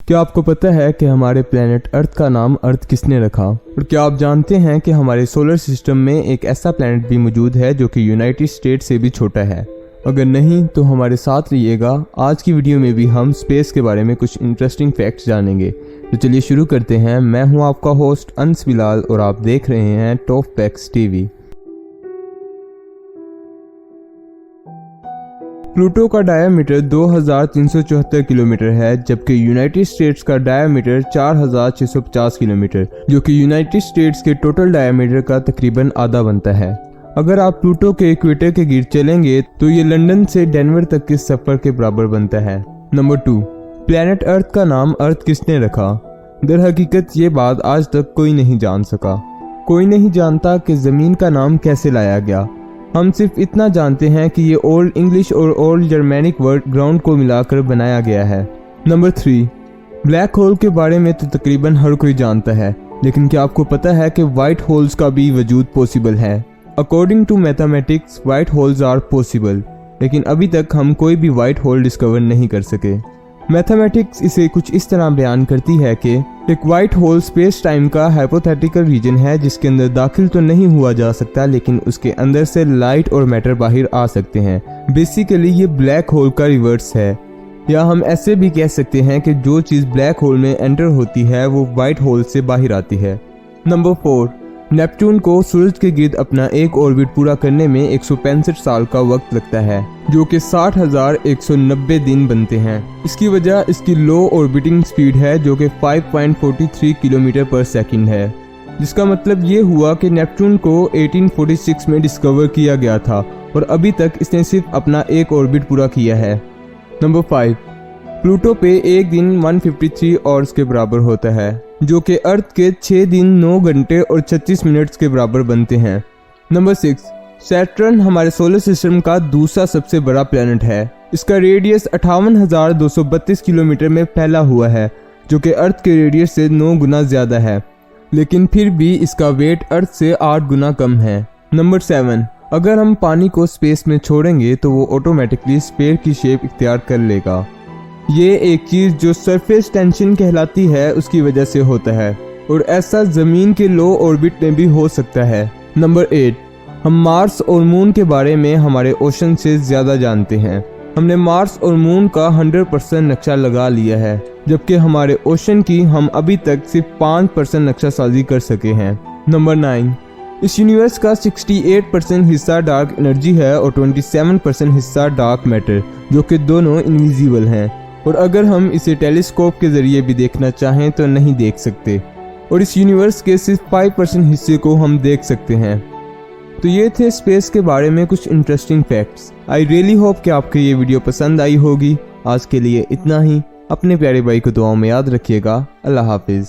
क्या आपको पता है कि हमारे प्लेनेट अर्थ का नाम अर्थ किसने रखा? और क्या आप जानते हैं कि हमारे सोलर सिस्टम में एक ऐसा प्लेनेट भी मौजूद है जो कि यूनाइटेड स्टेट से भी छोटा है? अगर नहीं तो हमारे साथ रहिएगा। आज की वीडियो में भी हम स्पेस के बारे में कुछ इंटरेस्टिंग फैक्ट्स जानेंगे। तो चलिए शुरू करते हैं। मैं हूं आपका होस्ट अंस बिलाल और आप देख रहे हैं टॉप फैक्ट्स टीवी। प्लूटो का डायामीटर 2374 किलोमीटर है, जबकि यूनाइटेड स्टेट्स का डायामीटर 4650 किलोमीटर, जो कि यूनाइटेड स्टेट्स के टोटल डायामीटर का तकरीबन आधा बनता है। अगर आप प्लूटो के इक्वेटर के गिर्द चलेंगे तो ये लंदन से डेनवर तक के सफर के बराबर बनता है। नंबर 2, प्लेनेट अर्थ का नाम अर्थ किसने रखा? दर हकीकत ये बात आज तक कोई नहीं जान सका। कोई नहीं जानता कि जमीन का नाम कैसे लाया गया। हम सिर्फ इतना जानते हैं कि ये ओल्ड इंग्लिश और ओल्ड जर्मैनिक वर्ड ग्राउंड को मिलाकर बनाया गया है। नंबर 3, ब्लैक होल के बारे में तो तकरीबन हर कोई जानता है, लेकिन क्या आपको पता है कि वाइट होल्स का भी वजूद पॉसिबल है? According to mathematics white holes are possible, लेकिन अभी तक हम कोई भी वाइट होल डिस्कवर नहीं कर सके। मैथमेटिक्स इसे कुछ इस तरह बयान करती है कि एक वाइट होल स्पेस टाइम का हाइपोथेटिकल रीजन है जिसके अंदर दाखिल तो नहीं हुआ जा सकता, लेकिन उसके अंदर से लाइट और मैटर बाहर आ सकते हैं। बेसिकली ये ब्लैक होल का रिवर्स है, या हम ऐसे भी कह सकते हैं कि जो चीज़ ब्लैक होल में एंटर होती है वो वाइट होल से बाहर आती है। नंबर 4, नेपच्यून को सूरज के गिर्द अपना एक ऑर्बिट पूरा करने में 165 साल का वक्त लगता है, जो कि 60,190 दिन बनते हैं। इसकी वजह इसकी लो ऑर्बिटिंग स्पीड है, जो कि 5.43 किलोमीटर पर सेकंड है। जिसका मतलब ये हुआ कि नेपच्यून को 1846 में डिस्कवर किया गया था और अभी तक इसने सिर्फ अपना एक ऑर्बिट पूरा किया है। नंबर 5, प्लूटो पे एक दिन 153 आवर्स के बराबर होता है, जो कि अर्थ के 6 दिन 9 घंटे और 36 मिनट्स के बराबर बनते हैं। नंबर 6, सैटर्न हमारे सोलर सिस्टम का दूसरा सबसे बड़ा प्लेनेट है। इसका रेडियस 58,232 किलोमीटर में फैला हुआ है, जो कि अर्थ के रेडियस से 9 गुना ज़्यादा है, लेकिन फिर भी इसका वेट अर्थ से 8 गुना कम है। नंबर 7, अगर हम पानी को स्पेस में छोड़ेंगे तो वो ऑटोमेटिकली स्फीयर की शेप इख्तियार कर लेगा। ये एक चीज़ जो सरफेस टेंशन कहलाती है उसकी वजह से होता है, और ऐसा ज़मीन के लो ऑर्बिट में भी हो सकता है। नंबर 8, हम मार्स और मून के बारे में हमारे ओशन से ज़्यादा जानते हैं। हमने मार्स और मून का 100% नक्शा लगा लिया है, जबकि हमारे ओशन की हम अभी तक सिर्फ 5% नक्शा साजी कर सके हैं। नंबर 9, इस यूनिवर्स का 68% हिस्सा डार्क एनर्जी है और 27% हिस्सा डार्क मैटर, जो कि दोनों इनविजिबल हैं, और अगर हम इसे टेलीस्कोप के ज़रिए भी देखना चाहें तो नहीं देख सकते, और इस यूनिवर्स के सिर्फ 5% हिस्से को हम देख सकते हैं। तो ये थे स्पेस के बारे में कुछ interesting facts. I really hope कि आपको ये वीडियो पसंद आई होगी। आज के लिए इतना ही। अपने प्यारे भाई को दुआओं में याद रखिएगा। अल्लाह हाफिज़।